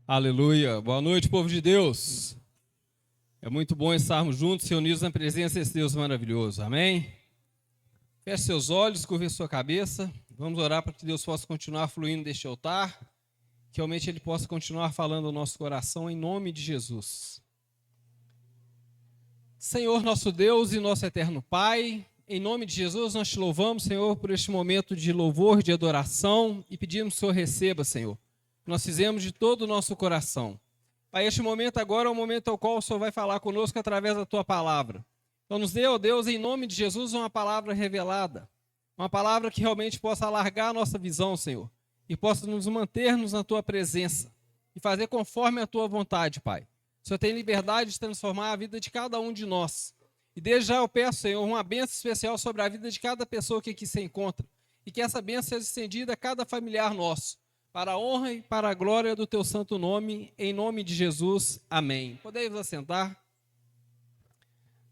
Aleluia. Boa noite, povo de Deus. É muito bom estarmos juntos, reunidos na presença desse Deus maravilhoso. Amém? Feche seus olhos, curve sua cabeça. Vamos orar para que Deus possa continuar fluindo deste altar, que realmente Ele possa continuar falando ao nosso coração, em nome de Jesus. Senhor, nosso Deus e nosso eterno Pai, em nome de Jesus nós te louvamos, Senhor, por este momento de louvor, de adoração, e pedimos que o Senhor receba, Senhor. Nós fizemos de todo o nosso coração. Pai, este momento agora é o momento ao qual o Senhor vai falar conosco através da Tua palavra. Então nos dê, ó Deus, em nome de Jesus, uma palavra revelada. Uma palavra que realmente possa alargar a nossa visão, Senhor. E possa nos manter-nos na Tua presença. E fazer conforme a Tua vontade, Pai. O Senhor tem liberdade de transformar a vida de cada um de nós. E desde já eu peço, Senhor, uma bênção especial sobre a vida de cada pessoa que aqui se encontra. E que essa bênção seja estendida a cada familiar nosso. Para a honra e para a glória do teu santo nome, em nome de Jesus, amém. Podemos assentar?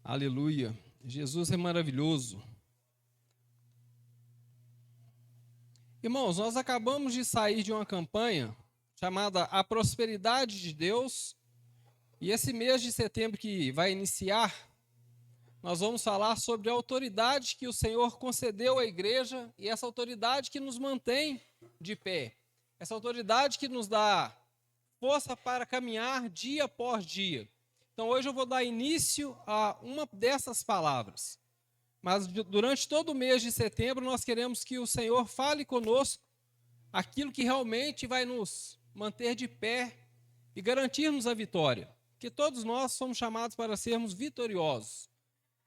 Aleluia. Jesus é maravilhoso. Irmãos, nós acabamos de sair de uma campanha chamada A Prosperidade de Deus. E esse mês de setembro que vai iniciar, nós vamos falar sobre a autoridade que o Senhor concedeu à igreja e essa autoridade que nos mantém de pé. Essa autoridade que nos dá força para caminhar dia após dia. Então hoje eu vou dar início a uma dessas palavras. Mas durante todo o mês de setembro nós queremos que o Senhor fale conosco aquilo que realmente vai nos manter de pé e garantir-nos a vitória. Porque todos nós somos chamados para sermos vitoriosos.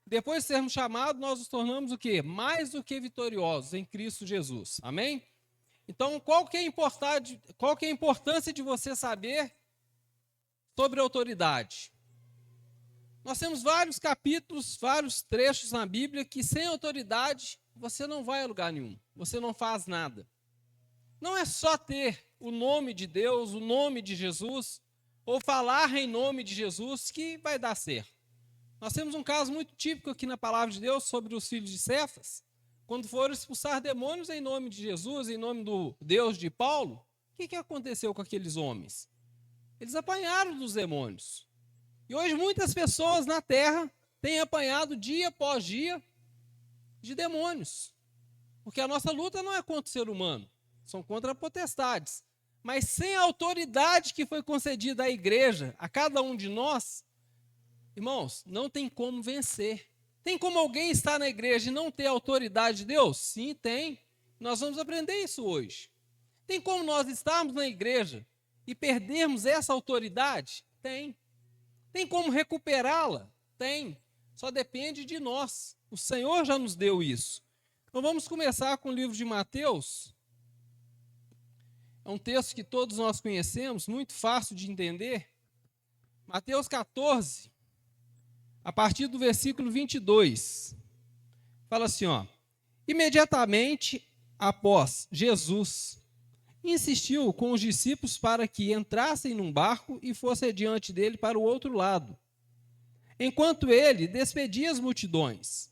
Depois de sermos chamados, nós nos tornamos o quê? Mais do que vitoriosos em Cristo Jesus. Amém? Então, qual que é a importância de você saber sobre autoridade? Nós temos vários capítulos, vários trechos na Bíblia que sem autoridade você não vai a lugar nenhum, você não faz nada. Não é só ter o nome de Deus, o nome de Jesus, ou falar em nome de Jesus que vai dar certo. Nós temos um caso muito típico aqui na palavra de Deus sobre os filhos de Cefas. Quando foram expulsar demônios em nome de Jesus, em nome do Deus de Paulo, o que aconteceu com aqueles homens? Eles apanharam dos demônios. E hoje muitas pessoas na terra têm apanhado dia após dia de demônios. Porque a nossa luta não é contra o ser humano, são contra potestades. Mas sem a autoridade que foi concedida à igreja, a cada um de nós, irmãos, não tem como vencer. Tem como alguém estar na igreja e não ter a autoridade de Deus? Sim, tem. Nós vamos aprender isso hoje. Tem como nós estarmos na igreja e perdermos essa autoridade? Tem. Tem como recuperá-la? Tem. Só depende de nós. O Senhor já nos deu isso. Então vamos começar com o livro de Mateus. É um texto que todos nós conhecemos, muito fácil de entender. Mateus 14. A partir do versículo 22, fala assim, ó. Imediatamente após Jesus insistiu com os discípulos para que entrassem num barco e fossem adiante dele para o outro lado, enquanto ele despedia as multidões.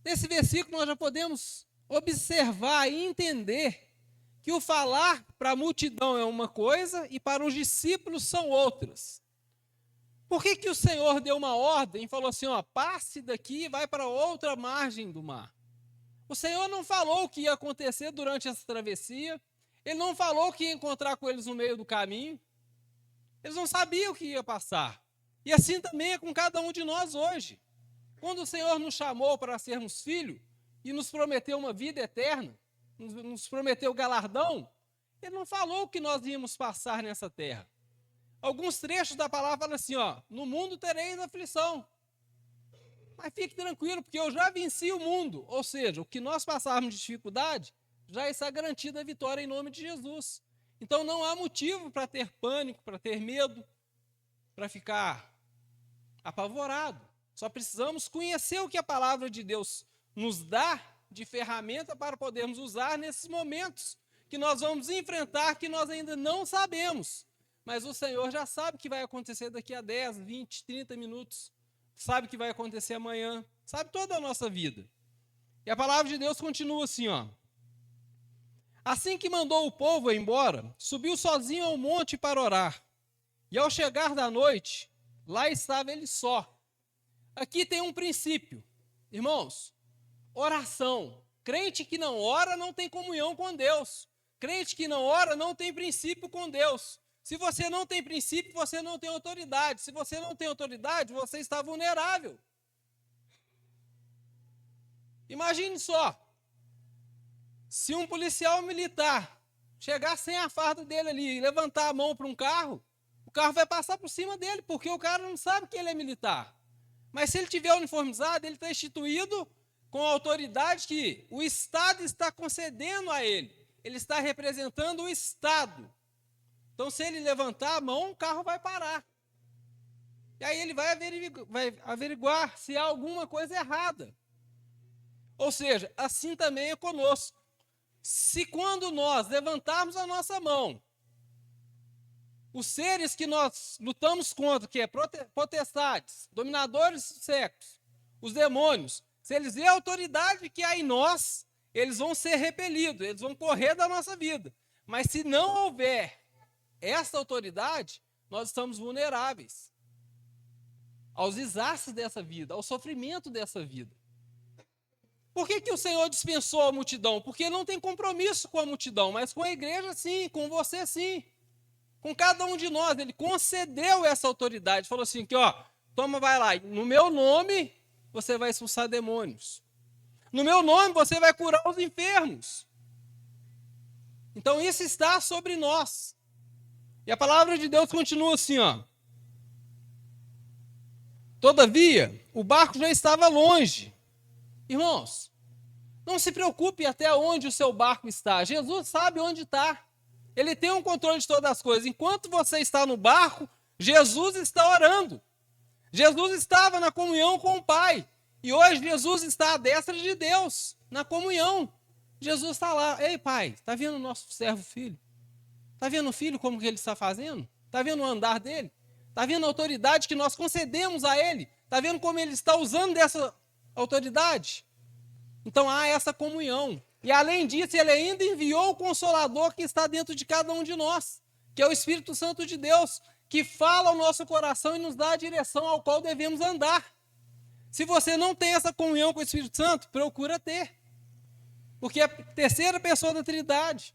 Nesse versículo nós já podemos observar e entender que o falar para a multidão é uma coisa e para os discípulos são outras. Por que o Senhor deu uma ordem e falou assim, ó, passe daqui e vai para outra margem do mar? O Senhor não falou o que ia acontecer durante essa travessia, Ele não falou que ia encontrar com eles no meio do caminho, eles não sabiam o que ia passar. E assim também é com cada um de nós hoje. Quando o Senhor nos chamou para sermos filhos e nos prometeu uma vida eterna, nos prometeu galardão, Ele não falou o que nós íamos passar nessa terra. Alguns trechos da palavra falam assim, ó, no mundo tereis aflição. Mas fique tranquilo, porque eu já venci o mundo. Ou seja, o que nós passarmos de dificuldade, já está garantida a vitória em nome de Jesus. Então não há motivo para ter pânico, para ter medo, para ficar apavorado. Só precisamos conhecer o que a palavra de Deus nos dá de ferramenta para podermos usar nesses momentos que nós vamos enfrentar, que nós ainda não sabemos. Mas o Senhor já sabe o que vai acontecer daqui a 10, 20, 30 minutos. Sabe o que vai acontecer amanhã. Sabe toda a nossa vida. E a palavra de Deus continua assim, ó. Assim que mandou o povo embora, subiu sozinho ao monte para orar. E ao chegar da noite, lá estava ele só. Aqui tem um princípio, irmãos, oração. Crente que não ora não tem comunhão com Deus. Crente que não ora não tem princípio com Deus. Se você não tem princípio, você não tem autoridade. Se você não tem autoridade, você está vulnerável. Imagine só, se um policial militar chegar sem a farda dele ali e levantar a mão para um carro, o carro vai passar por cima dele, porque o cara não sabe que ele é militar. Mas se ele tiver uniformizado, ele está instituído com a autoridade que o Estado está concedendo a ele. Ele está representando o Estado. Então, se ele levantar a mão, o carro vai parar. E aí ele vai averiguar se há alguma coisa errada. Ou seja, assim também é conosco. Se quando nós levantarmos a nossa mão, os seres que nós lutamos contra, que é potestades, dominadores do séculos, os demônios, se eles verem a autoridade que há em nós, eles vão ser repelidos, eles vão correr da nossa vida. Mas se não houver essa autoridade, nós estamos vulneráveis aos desastres dessa vida, ao sofrimento dessa vida. Por que o Senhor dispensou a multidão? Porque não tem compromisso com a multidão, mas com a igreja sim, com você sim. Com cada um de nós, ele concedeu essa autoridade. Falou assim, que, ó, toma, vai lá, no meu nome você vai expulsar demônios. No meu nome você vai curar os enfermos. Então isso está sobre nós. E a palavra de Deus continua assim, ó. Todavia, o barco já estava longe. Irmãos, não se preocupe até onde o seu barco está. Jesus sabe onde está. Ele tem um controle de todas as coisas. Enquanto você está no barco, Jesus está orando. Jesus estava na comunhão com o Pai. E hoje Jesus está à destra de Deus, na comunhão. Jesus está lá. Ei, Pai, está vendo o nosso servo filho? Está vendo o filho como que ele está fazendo? Está vendo o andar dele? Está vendo a autoridade que nós concedemos a ele? Está vendo como ele está usando dessa autoridade? Então há essa comunhão. E além disso, ele ainda enviou o Consolador que está dentro de cada um de nós, que é o Espírito Santo de Deus, que fala ao nosso coração e nos dá a direção ao qual devemos andar. Se você não tem essa comunhão com o Espírito Santo, procura ter. Porque é a terceira pessoa da Trindade.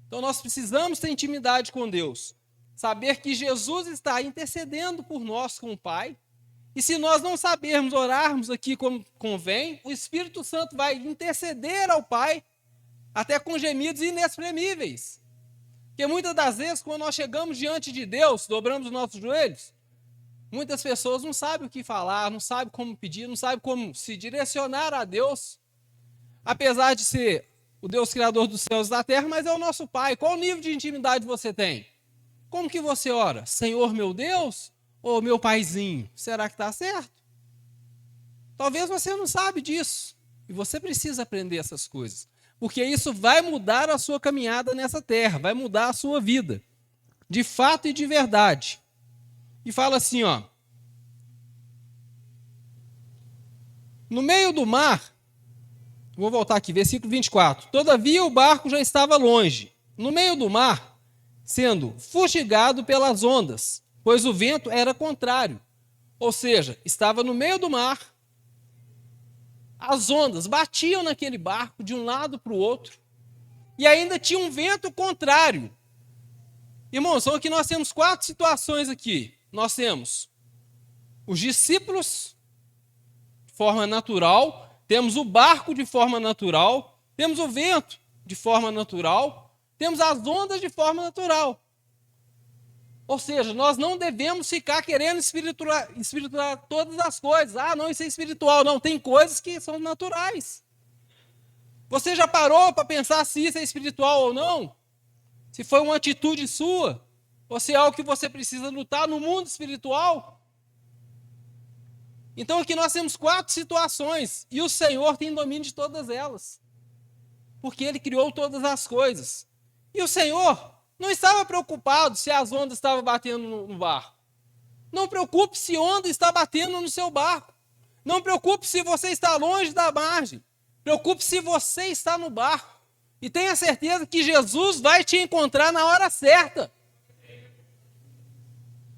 Então nós precisamos ter intimidade com Deus. Saber que Jesus está intercedendo por nós com o Pai. E se nós não sabermos orarmos aqui como convém, o Espírito Santo vai interceder ao Pai, até com gemidos inexprimíveis. Porque muitas das vezes, quando nós chegamos diante de Deus, dobramos os nossos joelhos, muitas pessoas não sabem o que falar, não sabem como pedir, não sabem como se direcionar a Deus. Apesar de ser o Deus Criador dos céus e da terra, mas é o nosso Pai. Qual nível de intimidade você tem? Como que você ora? Senhor meu Deus ou meu Paizinho? Será que está certo? Talvez você não sabe disso. E você precisa aprender essas coisas. Porque isso vai mudar a sua caminhada nessa terra, vai mudar a sua vida. De fato e de verdade. E fala assim, ó. No meio do mar, vou voltar aqui, versículo 24. Todavia o barco já estava longe, no meio do mar, sendo fustigado pelas ondas, pois o vento era contrário. Ou seja, estava no meio do mar, as ondas batiam naquele barco de um lado para o outro, e ainda tinha um vento contrário. Irmãos, então aqui nós temos 4 situações aqui. Nós temos os discípulos de forma natural, temos o barco de forma natural, temos o vento de forma natural, temos as ondas de forma natural. Ou seja, nós não devemos ficar querendo espirituar todas as coisas. Ah, não, isso é espiritual. Não, tem coisas que são naturais. Você já parou para pensar se isso é espiritual ou não? Se foi uma atitude sua? Ou se é algo que você precisa lutar no mundo espiritual? Então aqui nós temos 4 situações. E o Senhor tem domínio de todas elas. Porque Ele criou todas as coisas. E o Senhor não estava preocupado se as ondas estavam batendo no barco. Não preocupe se onda está batendo no seu barco. Não preocupe se você está longe da margem. Preocupe se você está no barco. E tenha certeza que Jesus vai te encontrar na hora certa.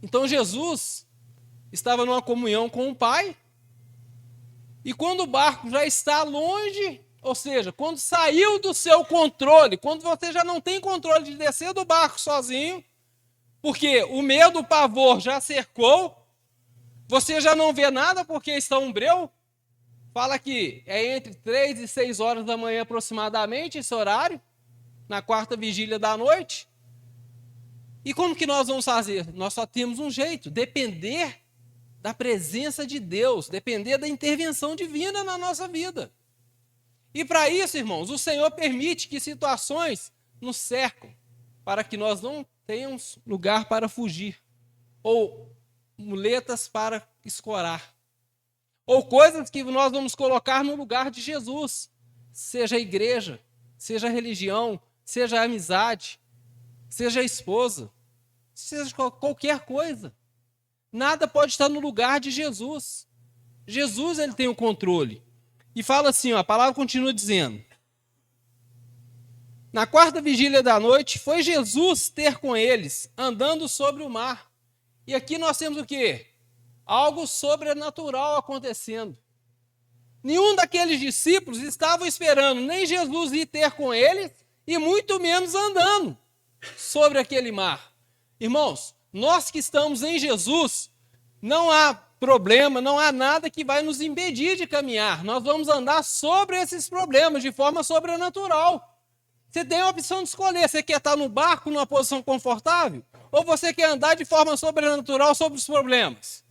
Então Jesus estava numa comunhão com o Pai. E quando o barco já está longe, ou seja, quando saiu do seu controle, quando você já não tem controle de descer do barco sozinho, porque o medo, o pavor já cercou, você já não vê nada porque está um breu. Fala que é entre 3 e 6 horas da manhã aproximadamente esse horário, na quarta vigília da noite. E como que nós vamos fazer? Nós só temos um jeito, depender da presença de Deus, depender da intervenção divina na nossa vida. E para isso, irmãos, o Senhor permite que situações nos cercam, para que nós não tenhamos lugar para fugir, ou muletas para escorar, ou coisas que nós vamos colocar no lugar de Jesus, seja a igreja, seja a religião, seja a amizade, seja a esposa, seja qualquer coisa. Nada pode estar no lugar de Jesus. Jesus, ele tem o controle. E fala assim, ó, a palavra continua dizendo: na quarta vigília da noite, foi Jesus ter com eles, andando sobre o mar. E aqui nós temos o quê? Algo sobrenatural acontecendo. Nenhum daqueles discípulos estavam esperando nem Jesus ir ter com eles, e muito menos andando sobre aquele mar. Irmãos, nós que estamos em Jesus, não há problema, não há nada que vai nos impedir de caminhar. Nós vamos andar sobre esses problemas de forma sobrenatural. Você tem a opção de escolher. Você quer estar no barco, numa posição confortável? Ou você quer andar de forma sobrenatural sobre os problemas?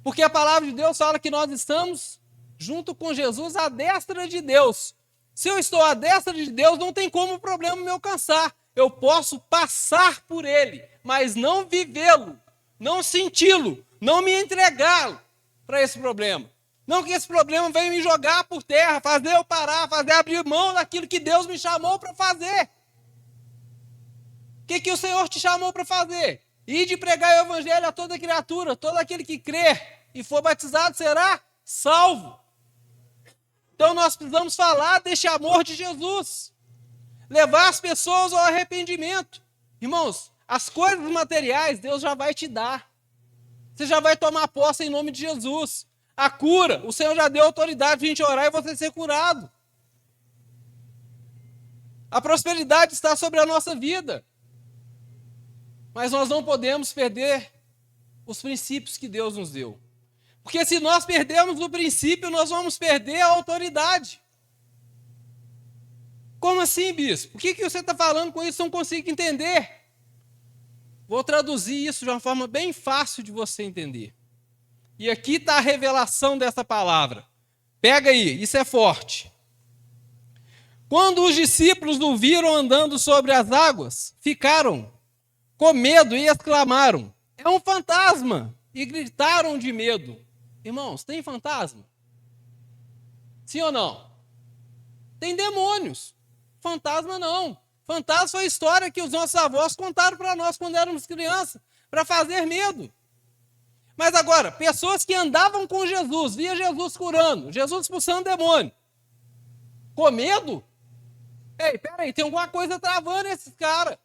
Porque a palavra de Deus fala que nós estamos junto com Jesus à destra de Deus. Se eu estou à destra de Deus, não tem como o problema me alcançar. Eu posso passar por ele, mas não vivê-lo, não senti-lo, não me entregá-lo para esse problema. Não que esse problema venha me jogar por terra, fazer eu parar, fazer abrir mão daquilo que Deus me chamou para fazer. O que o Senhor te chamou para fazer? Ir de pregar o evangelho a toda criatura, todo aquele que crer e for batizado será salvo. Então nós precisamos falar deste amor de Jesus, levar as pessoas ao arrependimento. Irmãos, as coisas materiais Deus já vai te dar. Você já vai tomar posse em nome de Jesus. A cura, o Senhor já deu autoridade de a gente orar e você ser curado. A prosperidade está sobre a nossa vida. Mas nós não podemos perder os princípios que Deus nos deu. Porque se nós perdermos o princípio, nós vamos perder a autoridade. Como assim, bispo? O que você está falando com isso? Não consigo entender. Vou traduzir isso de uma forma bem fácil de você entender. E aqui está a revelação dessa palavra. Pega aí, isso é forte. Quando os discípulos o viram andando sobre as águas, ficaram com medo e exclamaram: é um fantasma! E gritaram de medo. Irmãos, tem fantasma? Sim ou não? Tem demônios. Fantasma não. Fantasma foi a história que os nossos avós contaram para nós quando éramos crianças, para fazer medo. Mas agora, pessoas que andavam com Jesus, via Jesus curando, Jesus expulsando demônio, com medo? Ei, peraí, tem alguma coisa travando esses caras.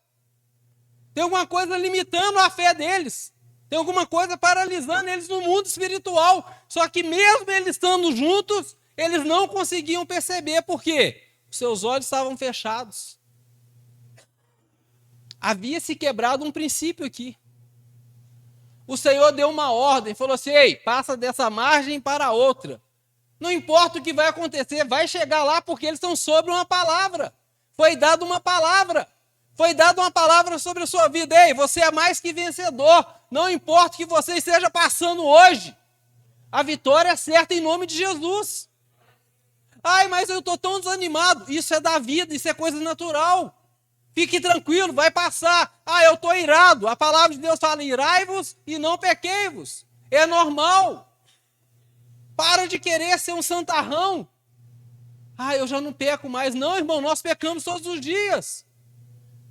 Tem alguma coisa limitando a fé deles. Tem alguma coisa paralisando eles no mundo espiritual. Só que mesmo eles estando juntos, eles não conseguiam perceber. Por quê? Os seus olhos estavam fechados. Havia se quebrado um princípio aqui. O Senhor deu uma ordem, falou assim: ei, passa dessa margem para a outra. Não importa o que vai acontecer, vai chegar lá porque eles estão sobre uma palavra. Foi dada uma palavra. Foi dada uma palavra sobre a sua vida. Ei, você é mais que vencedor. Não importa o que você esteja passando hoje. A vitória é certa em nome de Jesus. Ai, mas eu estou tão desanimado. Isso é da vida, isso é coisa natural. Fique tranquilo, vai passar. Ah, eu estou irado. A palavra de Deus fala: irai-vos e não pequei-vos. É normal. Para de querer ser um santarrão. Ah, eu já não peco mais. Não, irmão, nós pecamos todos os dias.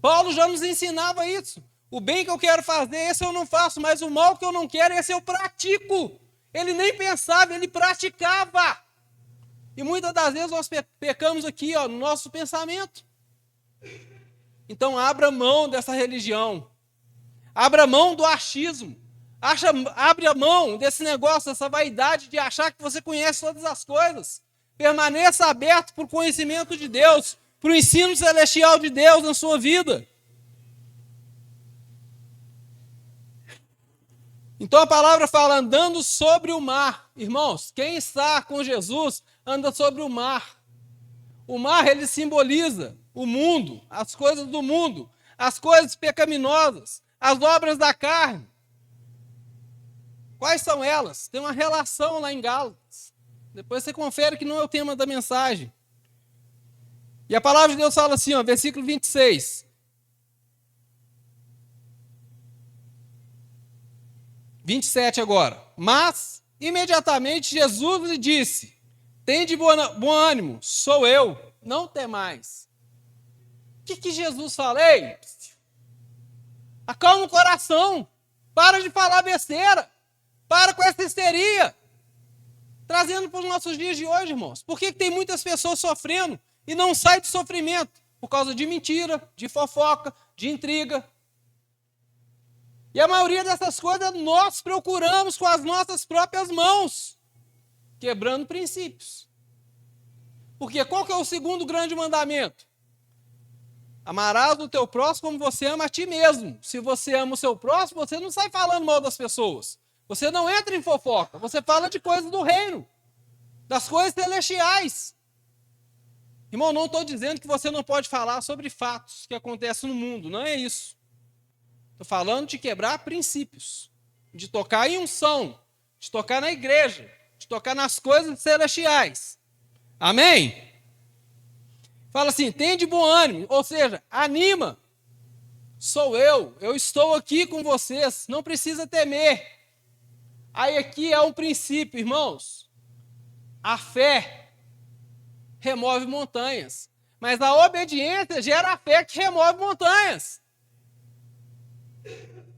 Paulo já nos ensinava isso. O bem que eu quero fazer, esse eu não faço, mas o mal que eu não quero, esse eu pratico. Ele nem pensava, ele praticava. E muitas das vezes nós pecamos aqui, ó, no nosso pensamento. Então abra mão dessa religião. Abra mão do achismo. Abre a mão desse negócio, dessa vaidade de achar que você conhece todas as coisas. Permaneça aberto para o conhecimento de Deus, para o ensino celestial de Deus na sua vida. Então a palavra fala andando sobre o mar. Irmãos, quem está com Jesus anda sobre o mar. O mar, ele simboliza o mundo, as coisas do mundo, as coisas pecaminosas, as obras da carne. Quais são elas? Tem uma relação lá em Gálatas. Depois você confere que não é o tema da mensagem. E a palavra de Deus fala assim, ó, versículo 26. 27 agora. Mas, imediatamente, Jesus lhe disse, tende bom ânimo, sou eu, não temais. O que Jesus fala? Ei, acalma o coração, para de falar besteira, para com essa histeria. Trazendo para os nossos dias de hoje, irmãos. Por que tem muitas pessoas sofrendo e não saem do sofrimento? Por causa de mentira, de fofoca, de intriga. E a maioria dessas coisas nós procuramos com as nossas próprias mãos, quebrando princípios. Porque qual que é o segundo grande mandamento? Amarás o teu próximo como você ama a ti mesmo. Se você ama o seu próximo, você não sai falando mal das pessoas. Você não entra em fofoca, você fala de coisas do reino, das coisas celestiais. Irmão, não estou dizendo que você não pode falar sobre fatos que acontecem no mundo, não é isso. Estou falando de quebrar princípios, de tocar em unção, de tocar na igreja, de tocar nas coisas celestiais. Amém? Fala assim, tem de bom ânimo, ou seja, anima. Sou eu estou aqui com vocês, não precisa temer. Aí aqui é um princípio, irmãos. A fé remove montanhas, mas a obediência gera a fé que remove montanhas.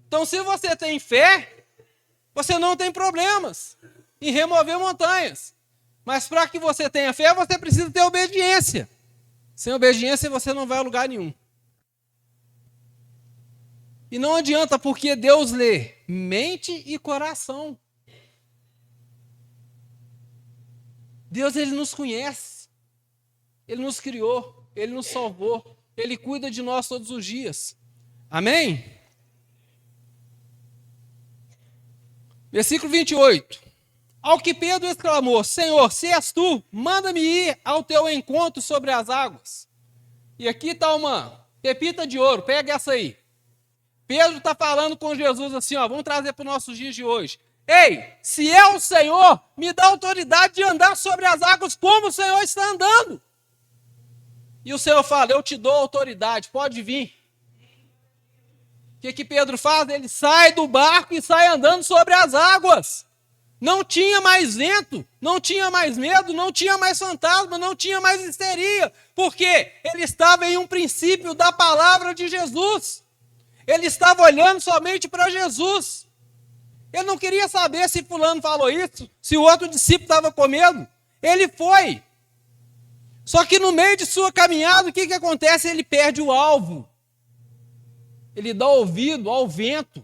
Então, se você tem fé, você não tem problemas em remover montanhas. Mas para que você tenha fé, você precisa ter obediência. Sem obediência, você não vai a lugar nenhum. E não adianta, porque Deus lê mente e coração. Deus, ele nos conhece. Ele nos criou. Ele nos salvou. Ele cuida de nós todos os dias. Amém? Versículo 28. Ao que Pedro exclamou, Senhor, se és tu, manda-me ir ao teu encontro sobre as águas. E aqui está uma pepita de ouro, pega essa aí. Pedro está falando com Jesus assim, ó, vamos trazer para os nossos dias de hoje. Ei, se é o Senhor, me dá autoridade de andar sobre as águas como o Senhor está andando. E o Senhor fala, eu te dou autoridade, pode vir. O que Pedro faz? Ele sai do barco e sai andando sobre as águas. Não tinha mais vento, não tinha mais medo, não tinha mais fantasma, não tinha mais histeria. Porque ele estava em um princípio da palavra de Jesus. Ele estava olhando somente para Jesus. Ele não queria saber se fulano falou isso, se o outro discípulo estava com medo. Ele foi. Só que no meio de sua caminhada, o que acontece? Ele perde o alvo. Ele dá ouvido ao vento.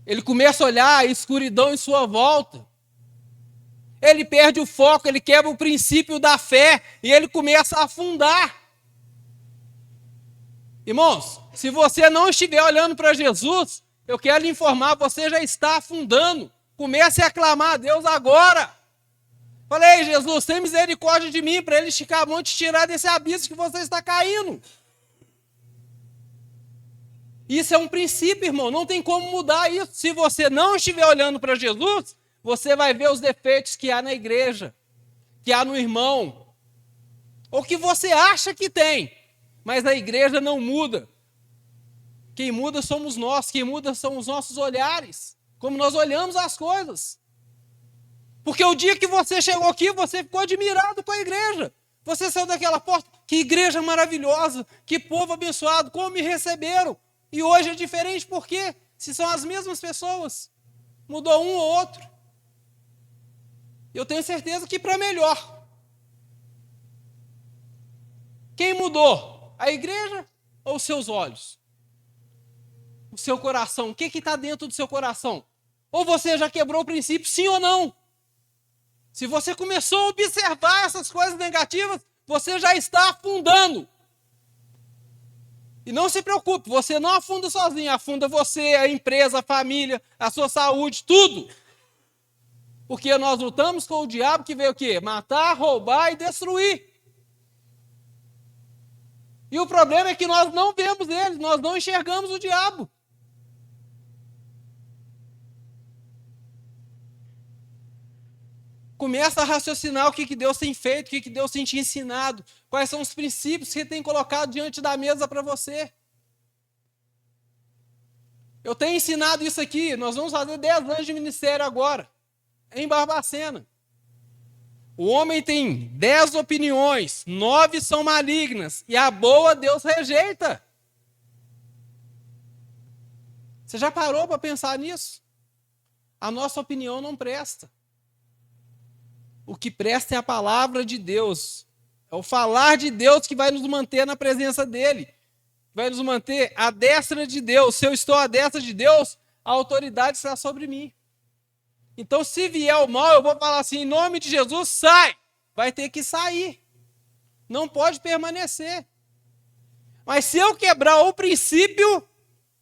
Ele começa a olhar a escuridão em sua volta. Ele perde o foco, ele quebra o princípio da fé e ele começa a afundar. Irmãos, se você não estiver olhando para Jesus, eu quero lhe informar, você já está afundando. Comece a clamar a Deus agora. Falei, Jesus, tem misericórdia de mim, para ele esticar a mão e te tirar desse abismo que você está caindo. Isso é um princípio, irmão, não tem como mudar isso. Se você não estiver olhando para Jesus, você vai ver os defeitos que há na igreja, que há no irmão, ou que você acha que tem, mas a igreja não muda. Quem muda somos nós, quem muda são os nossos olhares, como nós olhamos as coisas. Porque o dia que você chegou aqui, você ficou admirado com a igreja. Você saiu daquela porta, que igreja maravilhosa, que povo abençoado, como me receberam. E hoje é diferente, por quê? Se são as mesmas pessoas, mudou um ou outro. Eu tenho certeza que para melhor. Quem mudou? A igreja ou os seus olhos? O seu coração? O que está dentro do seu coração? Ou você já quebrou o princípio, sim ou não? Se você começou a observar essas coisas negativas, você já está afundando. E não se preocupe, você não afunda sozinho, afunda você, a empresa, a família, a sua saúde, tudo. Porque nós lutamos com o diabo que veio o quê? Matar, roubar e destruir. E o problema é que nós não vemos ele, nós não enxergamos o diabo. Começa a raciocinar o que Deus tem feito, o que Deus tem te ensinado, quais são os princípios que Ele tem colocado diante da mesa para você. Eu tenho ensinado isso aqui, nós vamos fazer 10 anos de ministério agora, em Barbacena. O homem tem 10 opiniões, 9 são malignas, e a boa Deus rejeita. Você já parou para pensar nisso? A nossa opinião não presta. O que presta é a palavra de Deus. É o falar de Deus que vai nos manter na presença dEle. Vai nos manter à destra de Deus. Se eu estou à destra de Deus, a autoridade está sobre mim. Então, se vier o mal, eu vou falar assim, em nome de Jesus, sai. Vai ter que sair. Não pode permanecer. Mas se eu quebrar o princípio,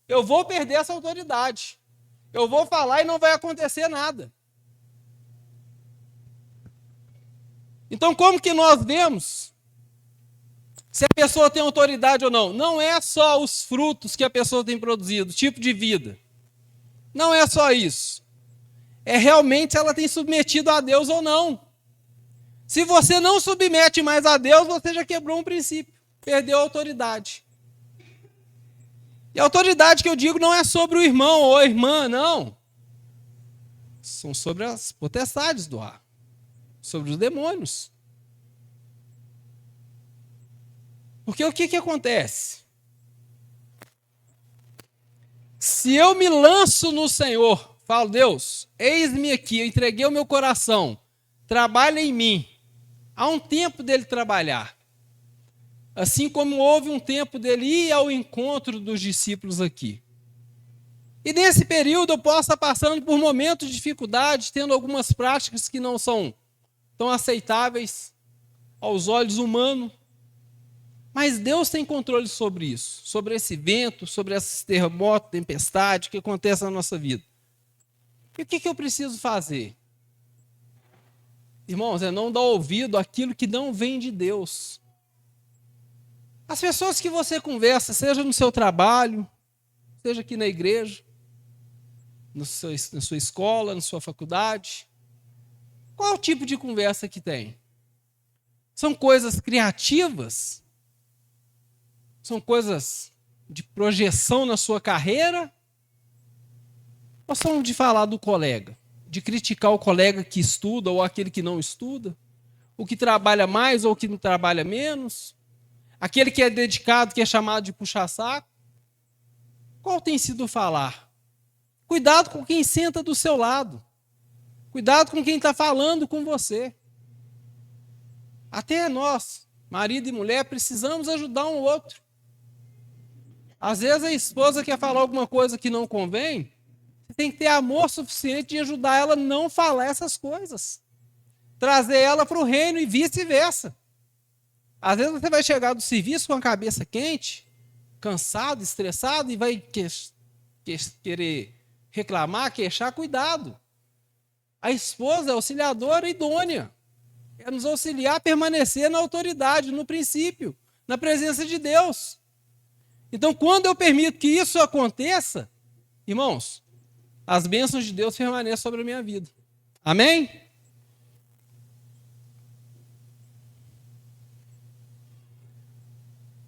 eu vou perder essa autoridade. Eu vou falar e não vai acontecer nada. Então, como que nós vemos se a pessoa tem autoridade ou não? Não é só os frutos que a pessoa tem produzido, tipo de vida. Não é só isso. É realmente se ela tem submetido a Deus ou não. Se você não submete mais a Deus, você já quebrou um princípio, perdeu a autoridade. E a autoridade que eu digo não é sobre o irmão ou a irmã, não. São sobre as potestades do ar. Sobre os demônios. Porque o que acontece? Se eu me lanço no Senhor, falo, Deus, eis-me aqui, eu entreguei o meu coração, trabalha em mim. Há um tempo dele trabalhar. Assim como houve um tempo dele ir ao encontro dos discípulos aqui. E nesse período eu posso estar passando por momentos de dificuldade, tendo algumas práticas que não são tão aceitáveis aos olhos humanos. Mas Deus tem controle sobre isso, sobre esse vento, sobre esses terremotos, tempestade que acontece na nossa vida. E o que eu preciso fazer? Irmãos, é não dar ouvido àquilo que não vem de Deus. As pessoas que você conversa, seja no seu trabalho, seja aqui na igreja, na sua escola, na sua faculdade, qual é o tipo de conversa que tem? São coisas criativas? São coisas de projeção na sua carreira? Ou são de falar do colega? De criticar o colega que estuda ou aquele que não estuda? O que trabalha mais ou o que não trabalha menos? Aquele que é dedicado, que é chamado de puxa-saco? Qual tem sido o falar? Cuidado com quem senta do seu lado. Cuidado com quem está falando com você. Até nós, marido e mulher, precisamos ajudar um outro. Às vezes a esposa quer falar alguma coisa que não convém, você tem que ter amor suficiente de ajudar ela a não falar essas coisas. Trazer ela para o reino e vice-versa. Às vezes você vai chegar do serviço com a cabeça quente, cansado, estressado, e vai querer reclamar, queixar, cuidado. A esposa é auxiliadora idônea. É nos auxiliar a permanecer na autoridade, no princípio, na presença de Deus. Então, quando eu permito que isso aconteça, irmãos, as bênçãos de Deus permanecem sobre a minha vida. Amém?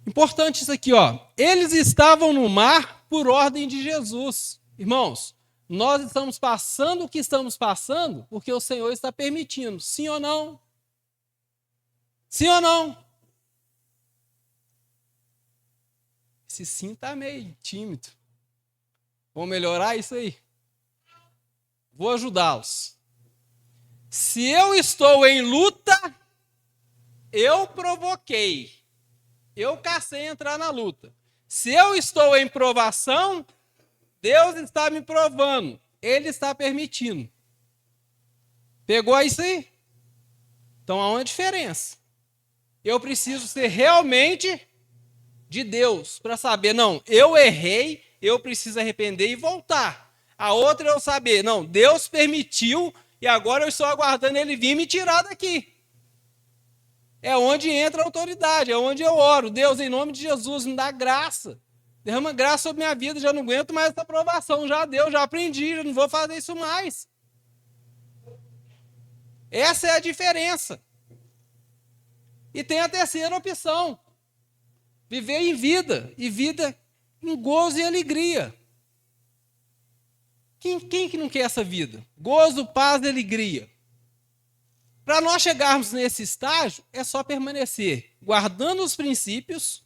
Importante isso aqui, ó. Eles estavam no mar por ordem de Jesus. Irmãos, nós estamos passando o que estamos passando porque o Senhor está permitindo. Sim ou não? Sim ou não? Esse sim está meio tímido. Vamos melhorar isso aí? Vou ajudá-los. Se eu estou em luta, eu provoquei. Eu cacei entrar na luta. Se eu estou em provação, Deus está me provando. Ele está permitindo. Pegou isso aí? Então há uma diferença. Eu preciso ser realmente de Deus para saber, não, eu errei, eu preciso arrepender e voltar. A outra é eu saber, não, Deus permitiu e agora eu estou aguardando Ele vir me tirar daqui. É onde entra a autoridade, é onde eu oro. Deus, em nome de Jesus, me dá graça. Derrama graça sobre minha vida, já não aguento mais essa provação. Já deu, já aprendi, já não vou fazer isso mais. Essa é a diferença. E tem a terceira opção. Viver em vida, e vida em gozo e alegria. Quem que não quer essa vida? Gozo, paz e alegria. Para nós chegarmos nesse estágio, é só permanecer guardando os princípios,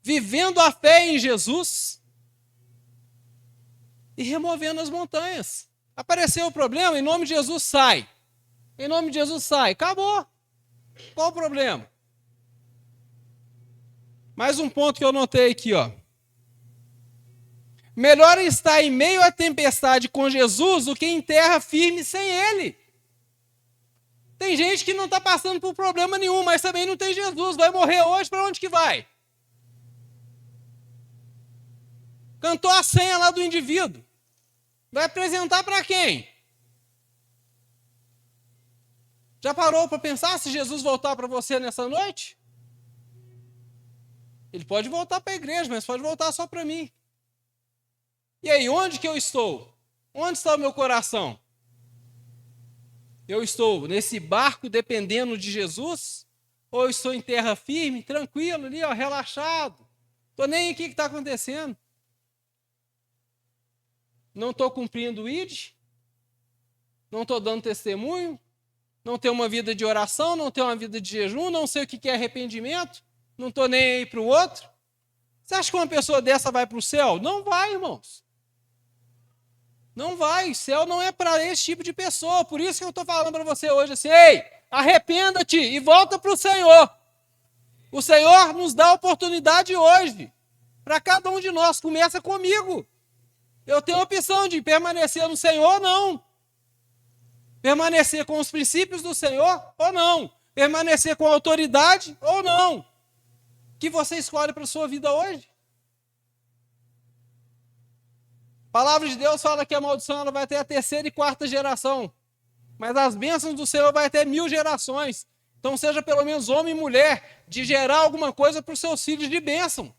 vivendo a fé em Jesus e removendo as montanhas. Apareceu o problema, em nome de Jesus sai. Em nome de Jesus sai. Acabou. Qual o problema? Mais um ponto que eu notei aqui, ó. Melhor estar em meio à tempestade com Jesus do que em terra firme sem Ele. Tem gente que não está passando por problema nenhum, mas também não tem Jesus. Vai morrer hoje, para onde que vai? Cantou a senha lá do indivíduo. Vai apresentar para quem? Já parou para pensar se Jesus voltar para você nessa noite? Ele pode voltar para a igreja, mas pode voltar só para mim. E aí, onde que eu estou? Onde está o meu coração? Eu estou nesse barco dependendo de Jesus? Ou eu estou em terra firme, tranquilo ali, ó, relaxado? Estou nem aqui o que está acontecendo. Não estou cumprindo o ID? Não estou dando testemunho? Não tenho uma vida de oração? Não tenho uma vida de jejum? Não sei o que é arrependimento? Não estou nem aí para o outro? Você acha que uma pessoa dessa vai para o céu? Não vai, irmãos. Não vai. O céu não é para esse tipo de pessoa. Por isso que eu estou falando para você hoje assim, ei, arrependa-te e volta para o Senhor. O Senhor nos dá a oportunidade hoje. Para cada um de nós. Começa comigo. Eu tenho a opção de permanecer no Senhor ou não. Permanecer com os princípios do Senhor ou não. Permanecer com a autoridade ou não. Que você escolhe para a sua vida hoje? A palavra de Deus fala que a maldição ela vai ter a terceira e quarta geração. Mas as bênçãos do Senhor vai ter 1000 gerações. Então seja pelo menos homem e mulher de gerar alguma coisa para os seus filhos de bênção.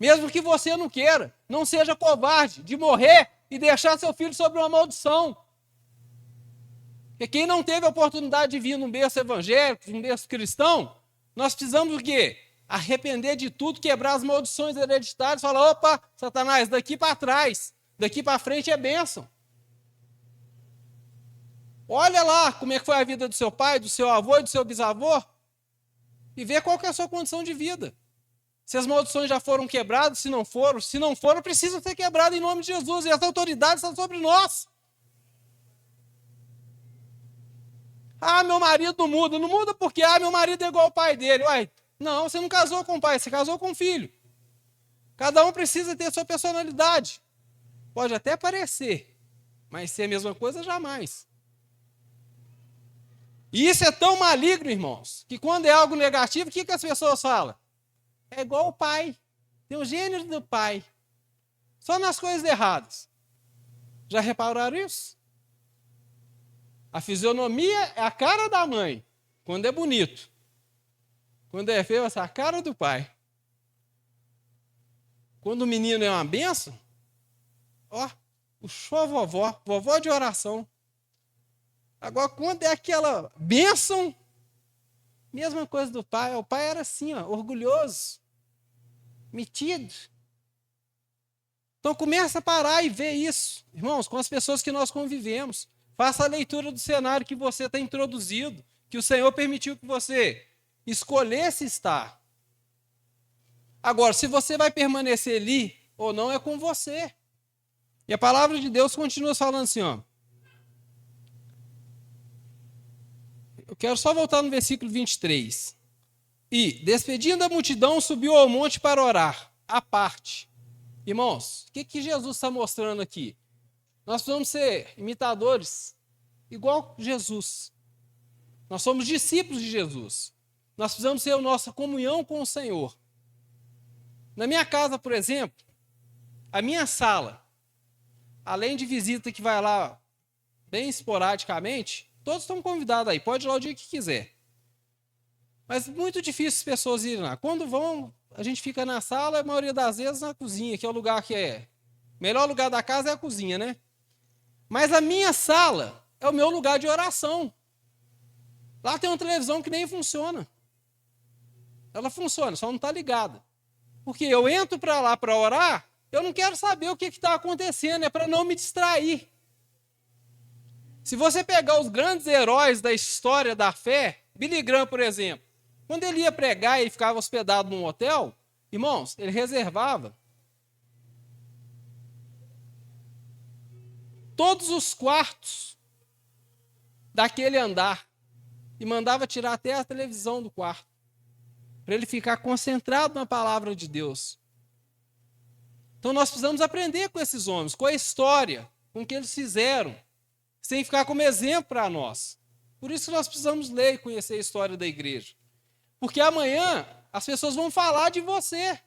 Mesmo que você não queira. Não seja covarde de morrer e deixar seu filho sobre uma maldição. Porque quem não teve a oportunidade de vir num berço evangélico, num berço cristão, nós precisamos o quê? Arrepender de tudo, quebrar as maldições hereditárias, falar, opa, Satanás, daqui para trás, daqui para frente é bênção. Olha lá como é que foi a vida do seu pai, do seu avô e do seu bisavô, e vê qual que é a sua condição de vida. Se as maldições já foram quebradas, se não foram, precisam ser quebradas em nome de Jesus, e essa autoridade está sobre nós. Ah, meu marido não muda. Não muda porque, meu marido é igual ao pai dele. Uai, não, você não casou com o pai, você casou com o filho. Cada um precisa ter a sua personalidade. Pode até parecer, mas ser a mesma coisa, jamais. E isso é tão maligno, irmãos, que quando é algo negativo, o que as pessoas falam? É igual o pai, tem o gênero do pai. Só nas coisas erradas. Já repararam isso? A fisionomia é a cara da mãe, quando é bonito. Quando é feio, é a cara do pai. Quando o menino é uma benção, ó, puxou a vovó, vovó de oração. Agora, quando é aquela bênção, mesma coisa do pai. O pai era assim, ó, orgulhoso, metido. Então, começa a parar e ver isso, irmãos, com as pessoas que nós convivemos. Faça a leitura do cenário que você está introduzido, que o Senhor permitiu que você escolhesse estar. Agora, se você vai permanecer ali ou não, é com você. E a palavra de Deus continua falando assim, ó. Eu quero só voltar no versículo 23. E, despedindo a multidão, subiu ao monte para orar, à parte. Irmãos, o que Jesus está mostrando aqui? Nós precisamos ser imitadores, igual Jesus. Nós somos discípulos de Jesus. Nós precisamos ter a nossa comunhão com o Senhor. Na minha casa, por exemplo, a minha sala, além de visita que vai lá bem esporadicamente, todos estão convidados aí, pode ir lá o dia que quiser. Mas muito difícil as pessoas irem lá. Quando vão, a gente fica na sala, a maioria das vezes na cozinha, que é o lugar que é. O melhor lugar da casa é a cozinha, né? Mas a minha sala é o meu lugar de oração. Lá tem uma televisão que nem funciona. Ela funciona, só não está ligada. Porque eu entro para lá para orar, eu não quero saber o que está acontecendo, é para não me distrair. Se você pegar os grandes heróis da história da fé, Billy Graham, por exemplo, quando ele ia pregar e ficava hospedado num hotel, irmãos, ele reservava todos os quartos daquele andar e mandava tirar até a televisão do quarto, para ele ficar concentrado na palavra de Deus. Então nós precisamos aprender com esses homens, com a história, com o que eles fizeram, sem ficar como exemplo para nós. Por isso que nós precisamos ler e conhecer a história da igreja. Porque amanhã as pessoas vão falar de você.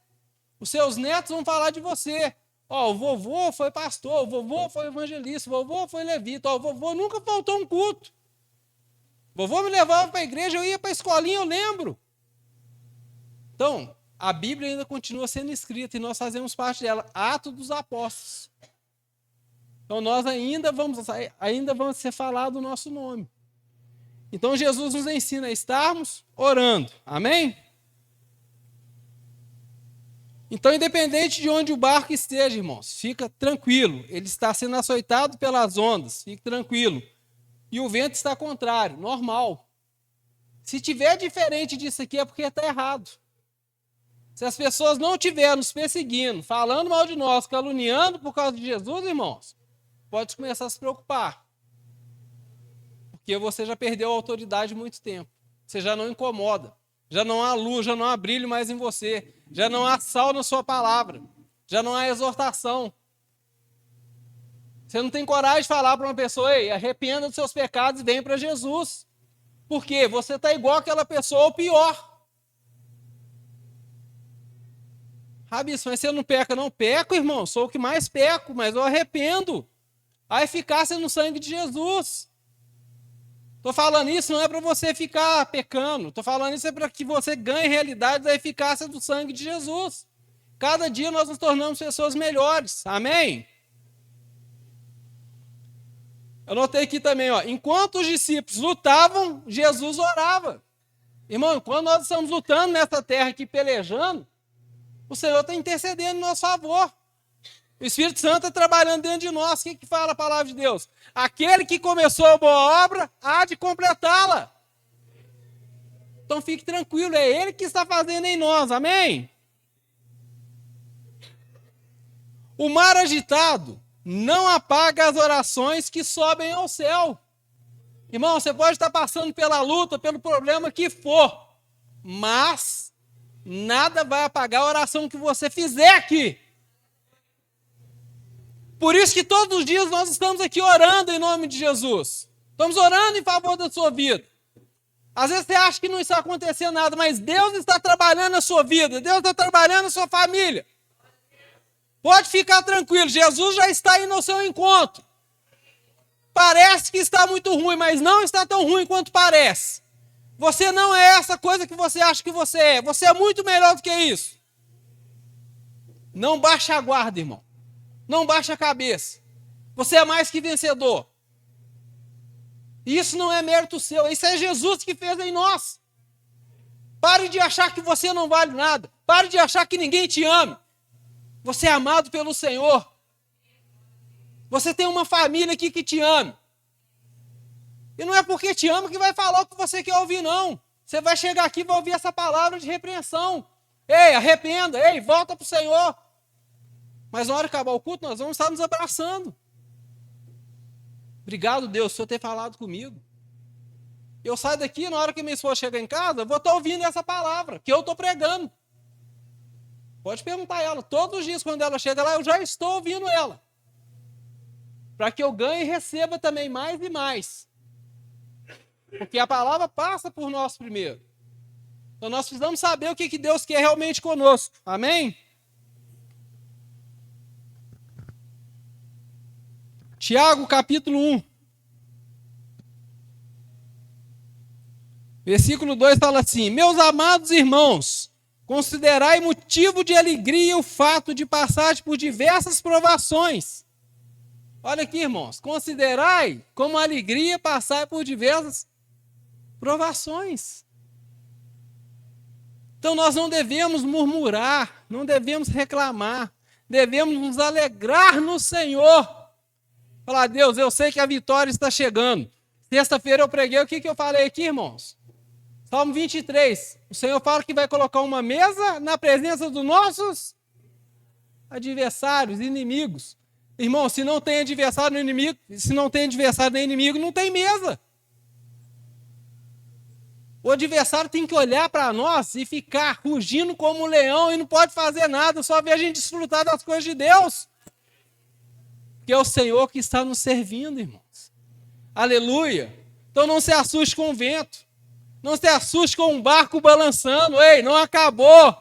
Os seus netos vão falar de você. Ó, o vovô foi pastor, o vovô foi evangelista, o vovô foi levita, ó, o vovô nunca faltou um culto. O vovô me levava para a igreja, eu ia para a escolinha, eu lembro. Então, a Bíblia ainda continua sendo escrita e nós fazemos parte dela. Atos dos Apóstolos. Então, nós ainda vamos ser falado o nosso nome. Então, Jesus nos ensina a estarmos orando. Amém? Então, independente de onde o barco esteja, irmãos, fica tranquilo. Ele está sendo açoitado pelas ondas, fique tranquilo. E o vento está contrário, normal. Se tiver diferente disso aqui é porque está errado. Se as pessoas não estiverem nos perseguindo, falando mal de nós, caluniando por causa de Jesus, irmãos, pode começar a se preocupar. Porque você já perdeu a autoridade há muito tempo. Você já não incomoda. Já não há luz, já não há brilho mais em você. Já não há sal na sua palavra. Já não há exortação. Você não tem coragem de falar para uma pessoa, ei, arrependa dos seus pecados e vem para Jesus. Por quê? Você está igual aquela pessoa ou pior. Rabisco, mas você não peca? Não peco, irmão. Sou o que mais peco, mas eu arrependo. A eficácia no sangue de Jesus. Estou falando isso não é para você ficar pecando. Estou falando isso é para que você ganhe realidade da eficácia do sangue de Jesus. Cada dia nós nos tornamos pessoas melhores. Amém? Eu notei aqui também, ó, enquanto os discípulos lutavam, Jesus orava. Irmão, quando nós estamos lutando nessa terra aqui, pelejando, o Senhor está intercedendo em nosso favor. O Espírito Santo está trabalhando dentro de nós. O que fala a palavra de Deus? Aquele que começou a boa obra, há de completá-la. Então fique tranquilo, é Ele que está fazendo em nós, amém? O mar agitado não apaga as orações que sobem ao céu. Irmão, você pode estar passando pela luta, pelo problema que for, mas nada vai apagar a oração que você fizer aqui. Por isso que todos os dias nós estamos aqui orando em nome de Jesus. Estamos orando em favor da sua vida. Às vezes você acha que não está acontecendo nada, mas Deus está trabalhando na sua vida. Deus está trabalhando na sua família. Pode ficar tranquilo, Jesus já está indo ao seu encontro. Parece que está muito ruim, mas não está tão ruim quanto parece. Você não é essa coisa que você acha que você é. Você é muito melhor do que isso. Não baixe a guarda, irmão. Não baixe a cabeça. Você é mais que vencedor. Isso não é mérito seu. Isso é Jesus que fez em nós. Pare de achar que você não vale nada. Pare de achar que ninguém te ama. Você é amado pelo Senhor. Você tem uma família aqui que te ama. E não é porque te ama que vai falar o que você quer ouvir, não. Você vai chegar aqui e vai ouvir essa palavra de repreensão. Ei, arrependa. Ei, volta para o Senhor. Mas na hora de acabar o culto, nós vamos estar nos abraçando. Obrigado, Deus, por ter falado comigo. Eu saio daqui, na hora que minha esposa chegar em casa, eu vou estar ouvindo essa palavra, que eu estou pregando. Pode perguntar a ela. Todos os dias, quando ela chega lá, eu já estou ouvindo ela. Para que eu ganhe e receba também mais e mais. Porque a palavra passa por nós primeiro. Então nós precisamos saber o que Deus quer realmente conosco. Amém? Tiago, capítulo 1. Versículo 2 fala assim: meus amados irmãos, considerai motivo de alegria o fato de passar por diversas provações. Olha aqui, irmãos. Considerai como alegria passar por diversas provações. Então nós não devemos murmurar, não devemos reclamar, devemos nos alegrar no Senhor. Falar, Deus, eu sei que a vitória está chegando. Sexta-feira eu preguei, o que eu falei aqui, irmãos? Salmo 23. O Senhor fala que vai colocar uma mesa na presença dos nossos adversários, inimigos. Irmão, se não tem adversário no inimigo, se não tem adversário nem inimigo, não tem mesa. O adversário tem que olhar para nós e ficar rugindo como um leão e não pode fazer nada, só ver a gente desfrutar das coisas de Deus. Porque é o Senhor que está nos servindo, irmãos. Aleluia. Então não se assuste com o vento. Não se assuste com um barco balançando. Ei, não acabou.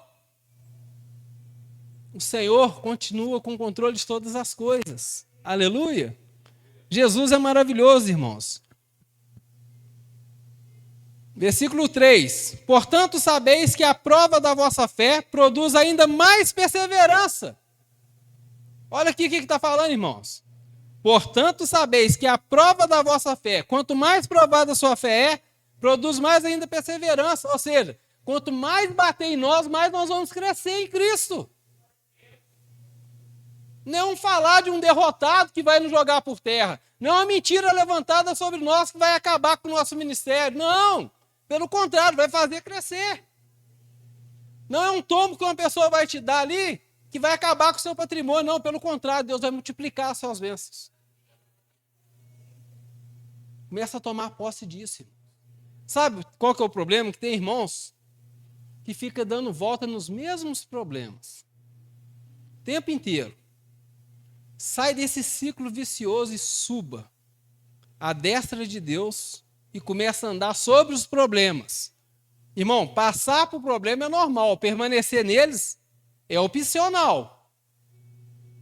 O Senhor continua com o controle de todas as coisas. Aleluia. Jesus é maravilhoso, irmãos. Versículo 3. Portanto, sabeis que a prova da vossa fé produz ainda mais perseverança. Olha aqui o que está falando, irmãos. Portanto, sabeis que a prova da vossa fé, quanto mais provada a sua fé é, produz mais ainda perseverança. Ou seja, quanto mais bater em nós, mais nós vamos crescer em Cristo. Não falar de um derrotado que vai nos jogar por terra. Não é uma mentira levantada sobre nós que vai acabar com o nosso ministério. Não. Pelo contrário, vai fazer crescer. Não é um tombo que uma pessoa vai te dar ali que vai acabar com o seu patrimônio. Não, pelo contrário, Deus vai multiplicar as suas bênçãos. Começa a tomar posse disso. Sabe qual que é o problema? Que tem irmãos que fica dando volta nos mesmos problemas. O tempo inteiro. Sai desse ciclo vicioso e suba à destra de Deus e começa a andar sobre os problemas. Irmão, passar por problema é normal, permanecer neles é opcional.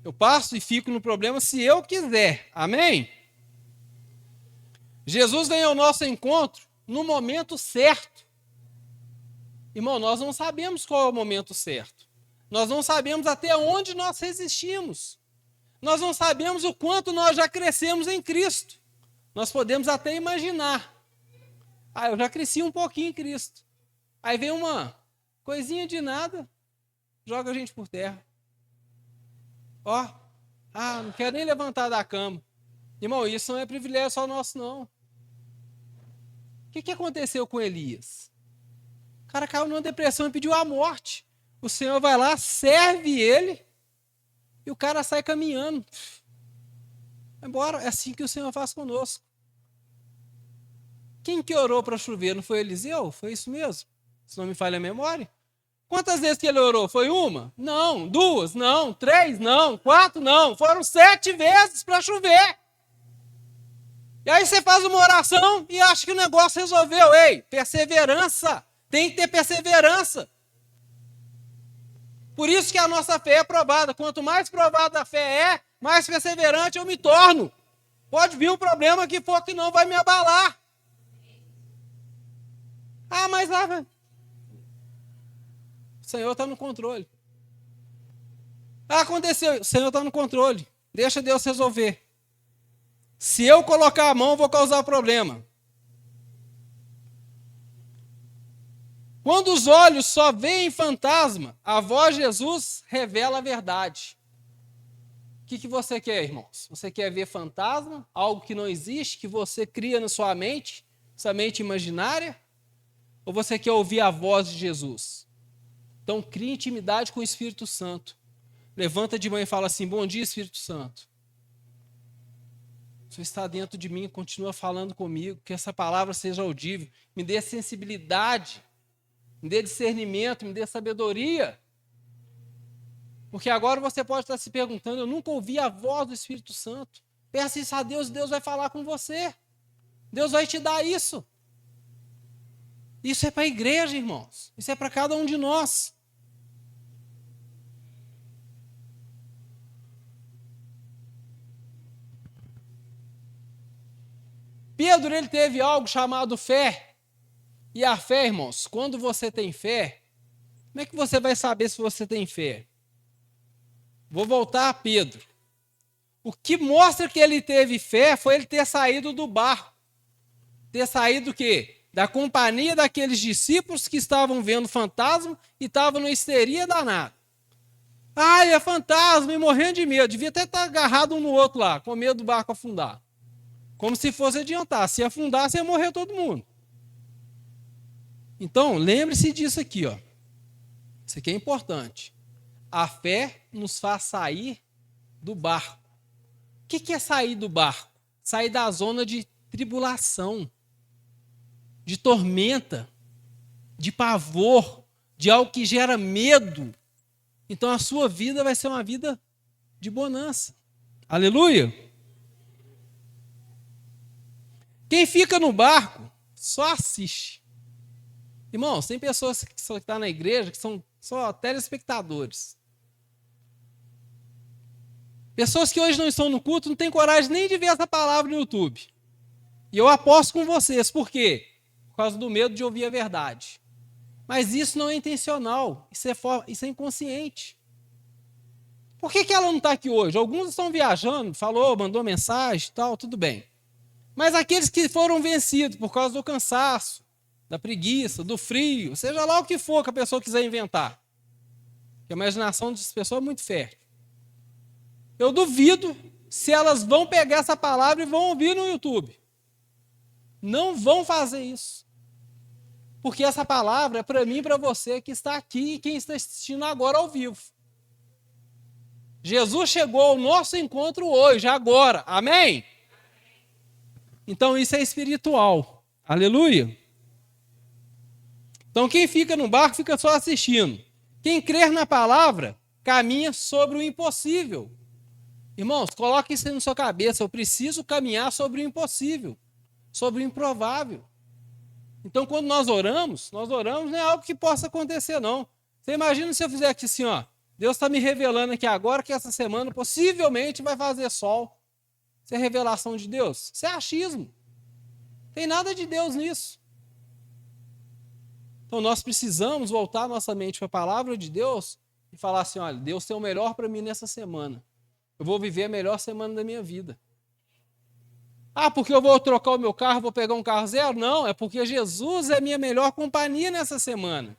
Eu passo e fico no problema se eu quiser. Amém? Jesus vem ao nosso encontro no momento certo. Irmão, nós não sabemos qual é o momento certo. Nós não sabemos até onde nós resistimos. Nós não sabemos o quanto nós já crescemos em Cristo. Nós podemos até imaginar. Eu já cresci um pouquinho em Cristo. Aí vem uma coisinha de nada, joga a gente por terra. Não quero nem levantar da cama. Irmão, isso não é privilégio só nosso, não. O que aconteceu com Elias? O cara caiu numa depressão e pediu a morte. O Senhor vai lá, serve ele, e o cara sai caminhando. Vai embora. É assim que o Senhor faz conosco. Quem que orou para chover? Não foi Eliseu? Foi isso mesmo? Se não me falha a memória. Quantas vezes que ele orou? Foi uma? Não. 2? Não. 3? Não. 4? Não. Foram 7 vezes para chover. E aí você faz uma oração e acha que o negócio resolveu. Ei, perseverança. Tem que ter perseverança. Por isso que a nossa fé é provada. Quanto mais provada a fé é, mais perseverante eu me torno. Pode vir um problema que for que não vai me abalar. Mas o Senhor está no controle. Aconteceu, o Senhor está no controle. Deixa Deus resolver. Se eu colocar a mão, eu vou causar problema. Quando os olhos só veem fantasma, a voz de Jesus revela a verdade. O que você quer, irmãos? Você quer ver fantasma? Algo que não existe, que você cria na sua mente imaginária? Ou você quer ouvir a voz de Jesus? Então, crie intimidade com o Espírito Santo. Levanta de manhã e fala assim, bom dia, Espírito Santo. Senhor está dentro de mim, continua falando comigo, que essa palavra seja audível, me dê sensibilidade, me dê discernimento, me dê sabedoria. Porque agora você pode estar se perguntando, eu nunca ouvi a voz do Espírito Santo. Peça isso a Deus, Deus vai falar com você. Deus vai te dar isso. Isso é para a igreja, irmãos. Isso é para cada um de nós. Pedro, ele teve algo chamado fé. E a fé, irmãos, quando você tem fé, como é que você vai saber se você tem fé? Vou voltar a Pedro. O que mostra que ele teve fé foi ele ter saído do barco. Ter saído o quê? Da companhia daqueles discípulos que estavam vendo fantasma e estavam numa histeria danada. Ai, é fantasma, e morrendo de medo. Devia até estar agarrado um no outro lá, com medo do barco afundar. Como se fosse adiantar. Se afundasse, ia morrer todo mundo. Então, lembre-se disso aqui, ó. Isso aqui é importante. A fé nos faz sair do barco. O que é sair do barco? Sair da zona de tribulação, de tormenta, de pavor, de algo que gera medo. Então a sua vida vai ser uma vida de bonança. Aleluia! Quem fica no barco só assiste. Irmãos, tem pessoas que estão na igreja que são só telespectadores. Pessoas que hoje não estão no culto não têm coragem nem de ver essa palavra no YouTube. E eu aposto com vocês. Por quê? Por causa do medo de ouvir a verdade. Mas isso não é intencional. Isso é inconsciente. Por que ela não está aqui hoje? Alguns estão viajando, falou, mandou mensagem e tal, tudo bem. Mas aqueles que foram vencidos por causa do cansaço, da preguiça, do frio, seja lá o que for que a pessoa quiser inventar. A imaginação dessas pessoas é muito fértil. Eu duvido se elas vão pegar essa palavra e vão ouvir no YouTube. Não vão fazer isso. Porque essa palavra é para mim e para você que está aqui e quem está assistindo agora ao vivo. Jesus chegou ao nosso encontro hoje, agora. Amém? Então isso é espiritual. Aleluia. Então quem fica no barco fica só assistindo. Quem crer na palavra caminha sobre o impossível. Irmãos, coloque isso na sua cabeça. Eu preciso caminhar sobre o impossível, sobre o improvável. Então, quando nós oramos não é algo que possa acontecer, não. Você imagina se eu fizer aqui assim, ó. Deus está me revelando aqui agora que essa semana possivelmente vai fazer sol. Isso é revelação de Deus? Isso é achismo. Não tem nada de Deus nisso. Então, nós precisamos voltar nossa mente para a palavra de Deus e falar assim, olha, Deus tem o melhor para mim nessa semana. Eu vou viver a melhor semana da minha vida. Ah, porque eu vou trocar o meu carro, vou pegar um carro zero? Não, é porque Jesus é minha melhor companhia nessa semana.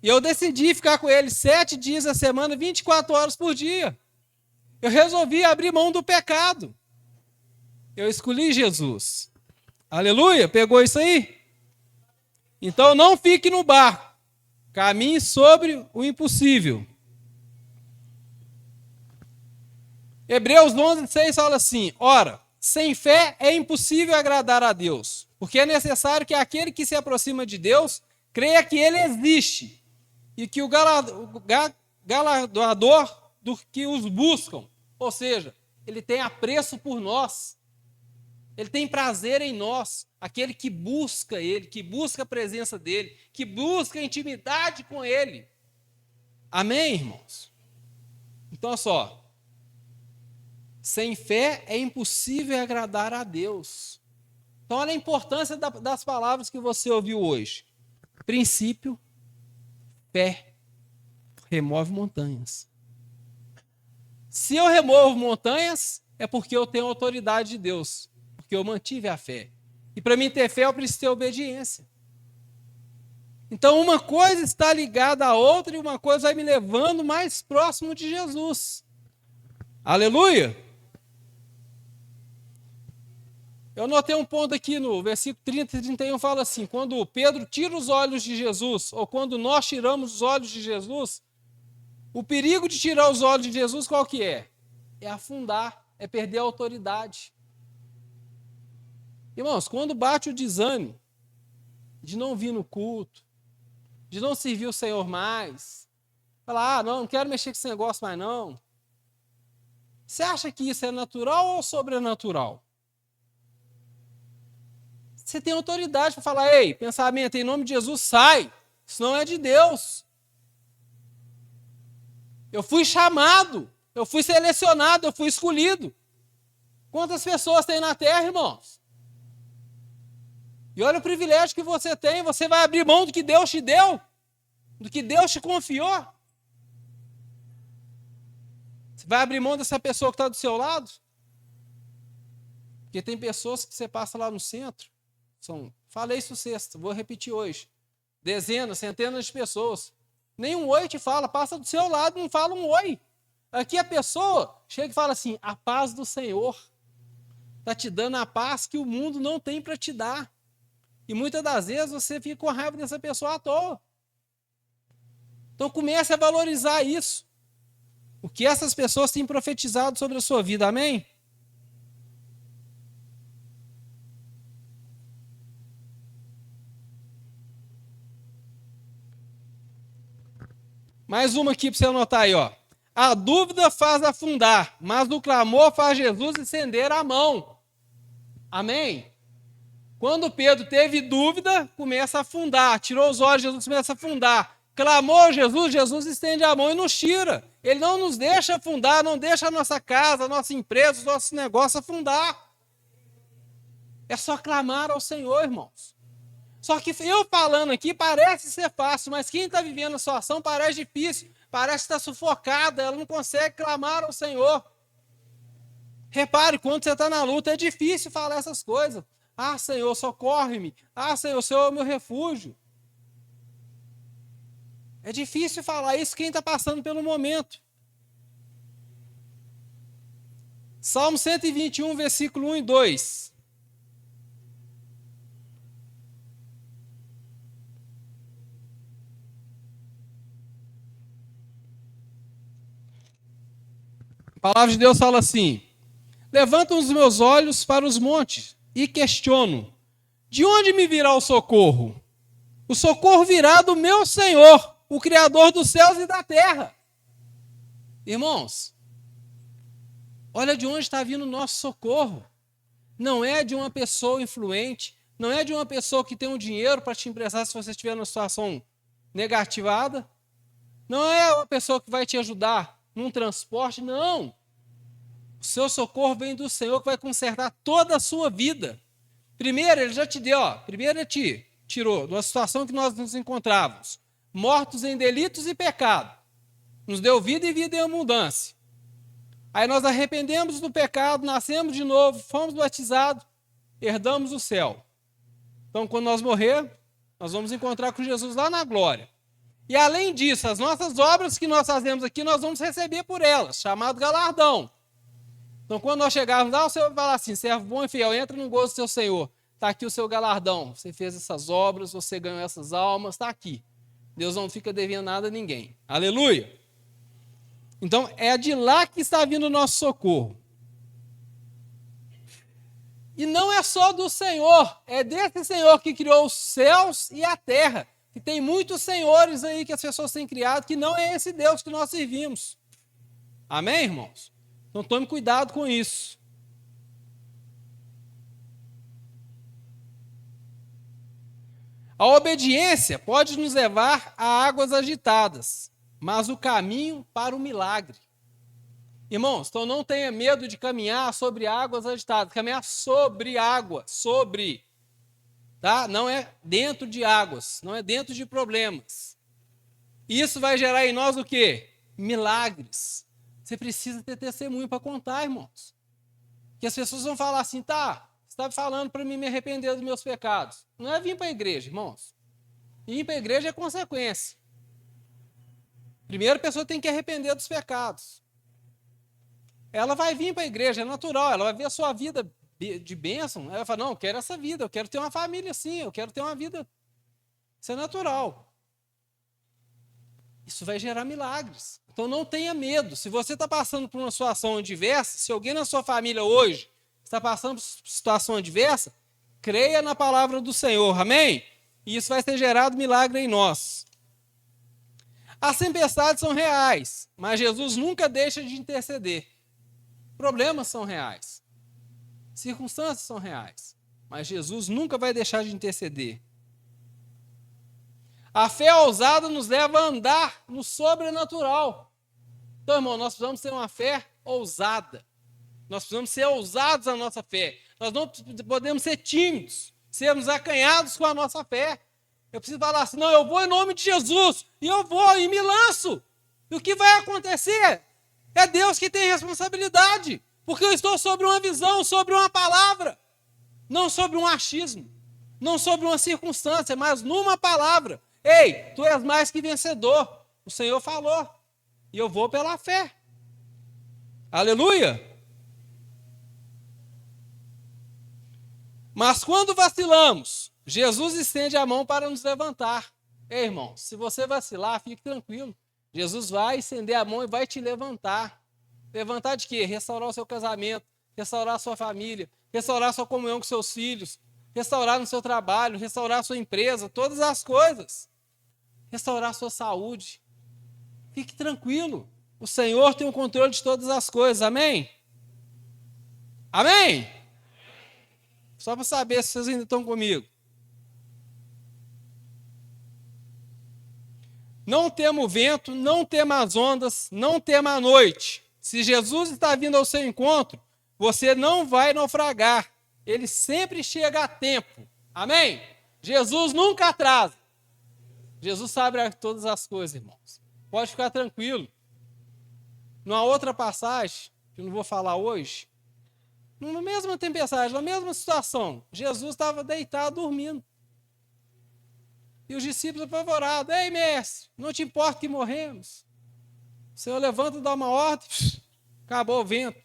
E eu decidi ficar com ele 7 dias a semana, 24 horas por dia. Eu resolvi abrir mão do pecado. Eu escolhi Jesus. Aleluia, pegou isso aí? Então não fique no barco. Caminhe sobre o impossível. Hebreus 11:6 fala assim, ora, sem fé é impossível agradar a Deus, porque é necessário que aquele que se aproxima de Deus creia que ele existe e que o galardoador do que os buscam, ou seja, ele tem apreço por nós, ele tem prazer em nós, aquele que busca ele, que busca a presença dele, que busca intimidade com ele. Amém, irmãos? Então, olha só. Sem fé é impossível agradar a Deus. Então, olha a importância das palavras que você ouviu hoje. Princípio, fé, remove montanhas. Se eu removo montanhas, é porque eu tenho autoridade de Deus, porque eu mantive a fé. E para mim ter fé, eu preciso ter obediência. Então, uma coisa está ligada à outra e uma coisa vai me levando mais próximo de Jesus. Aleluia! Eu notei um ponto aqui no versículo 30 e 31, fala assim, quando Pedro tira os olhos de Jesus, ou quando nós tiramos os olhos de Jesus, o perigo de tirar os olhos de Jesus qual que é? É afundar, é perder a autoridade. Irmãos, quando bate o desânimo de não vir no culto, de não servir o Senhor mais, falar, não quero mexer com esse negócio mais não. Você acha que isso é natural ou sobrenatural? Você tem autoridade para falar, ei, pensamento, em nome de Jesus, sai. Isso não é de Deus. Eu fui chamado, eu fui selecionado, eu fui escolhido. Quantas pessoas tem na terra, irmãos? E olha o privilégio que você tem, você vai abrir mão do que Deus te deu, do que Deus te confiou. Você vai abrir mão dessa pessoa que está do seu lado? Porque tem pessoas que você passa lá no centro, falei isso sexta, vou repetir hoje, dezenas, centenas de pessoas, nenhum oi te fala, passa do seu lado, não fala um oi. Aqui a pessoa chega e fala assim, a paz do Senhor está te dando a paz que o mundo não tem para te dar. E muitas das vezes você fica com raiva dessa pessoa à toa. Então comece a valorizar isso. O que essas pessoas têm profetizado sobre a sua vida, amém? Mais uma aqui para você anotar aí, ó. A dúvida faz afundar, mas o clamor faz Jesus estender a mão. Amém? Quando Pedro teve dúvida, começa a afundar. Tirou os olhos, Jesus começa a afundar. Clamou Jesus, Jesus estende a mão e nos tira. Ele não nos deixa afundar, não deixa a nossa casa, a nossa empresa, os nossos negócios afundar. É só clamar ao Senhor, irmãos. Só que eu falando aqui parece ser fácil, mas quem está vivendo a situação parece difícil, parece estar sufocada, ela não consegue clamar ao Senhor. Repare, quando você está na luta, é difícil falar essas coisas. Ah, Senhor, socorre-me. Ah, Senhor, o Senhor é o meu refúgio. É difícil falar isso quem está passando pelo momento. Salmo 121, versículo 1 e 2. A palavra de Deus fala assim: levanto os meus olhos para os montes e questiono, de onde me virá o socorro? O socorro virá do meu Senhor, o Criador dos céus e da terra. Irmãos, olha de onde está vindo o nosso socorro. Não é de uma pessoa influente, não é de uma pessoa que tem um dinheiro para te emprestar se você estiver numa situação negativada, não é uma pessoa que vai te ajudar num transporte, não. O seu socorro vem do Senhor que vai consertar toda a sua vida. Primeiro, ele já te deu, primeiro ele te tirou de uma situação que nós nos encontrávamos, mortos em delitos e pecado. Nos deu vida e vida em abundância. Aí nós arrependemos do pecado, nascemos de novo, fomos batizados, herdamos o céu. Então, quando nós morrer, nós vamos encontrar com Jesus lá na glória. E além disso, as nossas obras que nós fazemos aqui, nós vamos receber por elas, chamado galardão. Então, quando nós chegarmos lá, o Senhor vai falar assim, servo bom e fiel, entra no gozo do seu Senhor. Está aqui o seu galardão. Você fez essas obras, você ganhou essas almas, está aqui. Deus não fica devendo nada a ninguém. Aleluia! Então, é de lá que está vindo o nosso socorro. E não é só do Senhor, é desse Senhor que criou os céus e a terra. E tem muitos senhores aí que as pessoas têm criado, que não é esse Deus que nós servimos. Amém, irmãos? Então tome cuidado com isso. A obediência pode nos levar a águas agitadas, mas o caminho para o milagre. Irmãos, então não tenha medo de caminhar sobre águas agitadas, caminhar sobre água, sobre, tá? Não é dentro de águas, não é dentro de problemas. Isso vai gerar em nós o quê? Milagres. Você precisa ter testemunho para contar, irmãos. Que as pessoas vão falar assim, tá, você está falando para mim me arrepender dos meus pecados. Não é vir para a igreja, irmãos. Ir para a igreja é consequência. Primeiro a pessoa tem que arrepender dos pecados. Ela vai vir para a igreja, é natural, ela vai ver a sua vida de bênção, ela vai falar, não, eu quero essa vida, eu quero ter uma família assim, eu quero ter uma vida. Isso é natural. Isso vai gerar milagres. Então não tenha medo. Se você está passando por uma situação adversa, se alguém na sua família hoje está passando por situação adversa, Creia na palavra do Senhor, amém? E isso vai ter gerado milagre em nós. As tempestades são reais, mas Jesus nunca deixa de interceder. Problemas são reais. Circunstâncias são reais, mas Jesus nunca vai deixar de interceder. A fé ousada nos leva a andar no sobrenatural. Então, irmão, nós precisamos ter uma fé ousada. Nós precisamos ser ousados na nossa fé. Nós não podemos ser tímidos, sermos acanhados com a nossa fé. Eu preciso falar assim, não, eu vou em nome de Jesus, e eu vou e me lanço. E o que vai acontecer? É Deus que tem responsabilidade, porque eu estou sobre uma visão, sobre uma palavra, não sobre um achismo, não sobre uma circunstância, mas numa palavra. Ei, tu és mais que vencedor, o Senhor falou, e eu vou pela fé. Aleluia! Mas quando vacilamos, Jesus estende a mão para nos levantar. Ei, irmão, se você vacilar, fique tranquilo. Jesus vai estender a mão e vai te levantar. Levantar de quê? Restaurar o seu casamento, restaurar a sua família, restaurar a sua comunhão com seus filhos, restaurar no seu trabalho, restaurar a sua empresa, todas as coisas. Restaurar a sua saúde. Fique tranquilo. O Senhor tem o controle de todas as coisas. Amém? Amém? Só para saber se vocês ainda estão comigo. Não tema o vento, não tema as ondas, não tema a noite. Se Jesus está vindo ao seu encontro, você não vai naufragar. Ele sempre chega a tempo. Amém? Jesus nunca atrasa. Jesus sabe todas as coisas, irmãos. Pode ficar tranquilo. Numa outra passagem, que eu não vou falar hoje, na mesma tempestade, na mesma situação, Jesus estava deitado, dormindo. E os discípulos apavorados, ei, mestre, não te importa que morremos. O Senhor levanta, dá uma ordem, acabou o vento,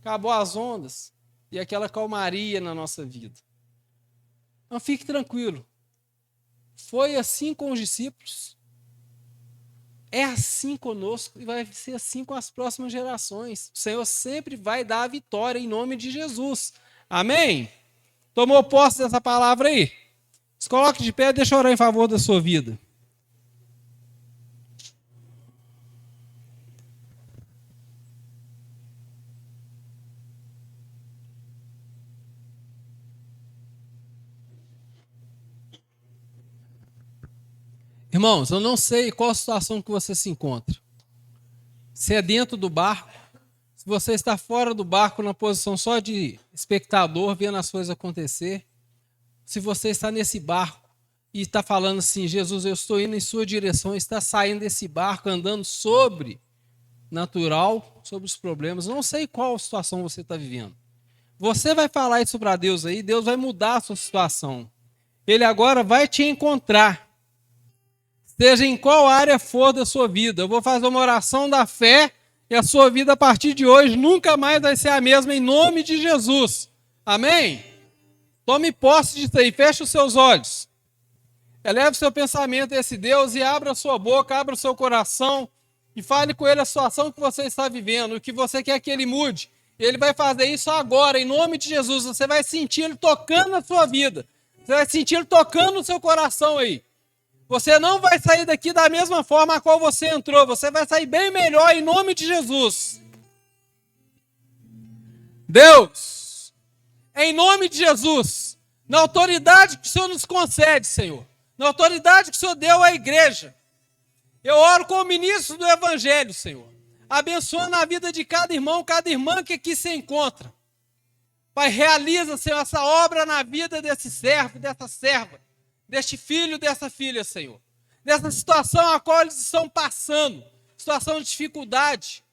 acabou as ondas e aquela calmaria na nossa vida. Então fique tranquilo. Foi assim com os discípulos, é assim conosco e vai ser assim com as próximas gerações. O Senhor sempre vai dar a vitória em nome de Jesus. Amém? Tomou posse dessa palavra aí? Se coloque de pé e deixa eu orar em favor da sua vida. Irmãos, eu não sei qual a situação que você se encontra. Se é dentro do barco, se você está fora do barco na posição só de espectador, vendo as coisas acontecer. Se você está nesse barco e está falando assim, Jesus, eu estou indo em sua direção, está saindo desse barco, andando sobre natural, sobre os problemas. Eu não sei qual situação você está vivendo. Você vai falar isso para Deus aí, Deus vai mudar a sua situação. Ele agora vai te encontrar. Seja em qual área for da sua vida. Eu vou fazer uma oração da fé e a sua vida a partir de hoje nunca mais vai ser a mesma em nome de Jesus. Amém? Tome posse disso aí, feche os seus olhos. Eleve o seu pensamento a esse Deus e abra a sua boca, abra o seu coração e fale com ele a situação que você está vivendo, o que você quer que ele mude. Ele vai fazer isso agora, em nome de Jesus. Você vai sentir ele tocando na sua vida. Você vai sentir ele tocando no seu coração aí. Você não vai sair daqui da mesma forma a qual você entrou. Você vai sair bem melhor em nome de Jesus. Deus, em nome de Jesus, na autoridade que o Senhor nos concede, Senhor, na autoridade que o Senhor deu à igreja, eu oro como ministro do Evangelho, Senhor, abençoando a vida de cada irmão, cada irmã que aqui se encontra. Pai, realiza, Senhor, essa obra na vida desse servo, dessa serva, deste filho, dessa filha, Senhor. Dessa situação a qual eles estão passando, situação de dificuldade.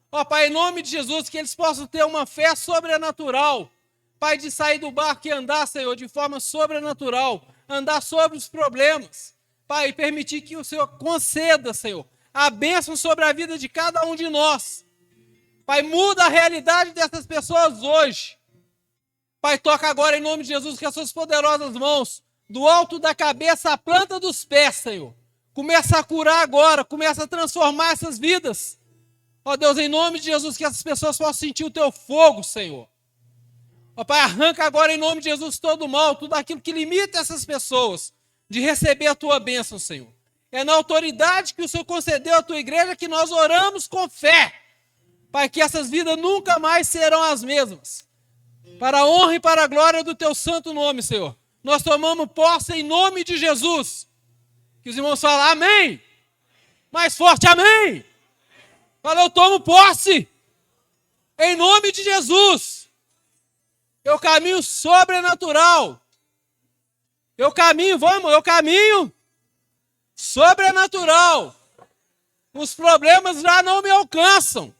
Ó, Pai, em nome de Jesus, que eles possam ter uma fé sobrenatural. Pai, de sair do barco e andar, Senhor, de forma sobrenatural. Andar sobre os problemas. Pai, permitir que o Senhor conceda, Senhor, a bênção sobre a vida de cada um de nós. Pai, muda a realidade dessas pessoas hoje. Pai, toca agora em nome de Jesus com as suas poderosas mãos, do alto da cabeça à planta dos pés, Senhor. Começa a curar agora, começa a transformar essas vidas. Ó Deus, em nome de Jesus, que essas pessoas possam sentir o teu fogo, Senhor. Ó Pai, arranca agora em nome de Jesus todo o mal, tudo aquilo que limita essas pessoas de receber a tua bênção, Senhor. É na autoridade que o Senhor concedeu à tua igreja que nós oramos com fé. Pai, que essas vidas nunca mais serão as mesmas. Para a honra e para a glória do teu santo nome, Senhor. Nós tomamos posse em nome de Jesus. Que os irmãos falem amém. Mais forte, amém. Fala, eu tomo posse. Em nome de Jesus. Eu caminho sobrenatural. Eu caminho sobrenatural. Os problemas já não me alcançam.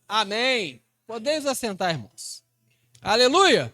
Amém. Podemos assentar, irmãos. Aleluia.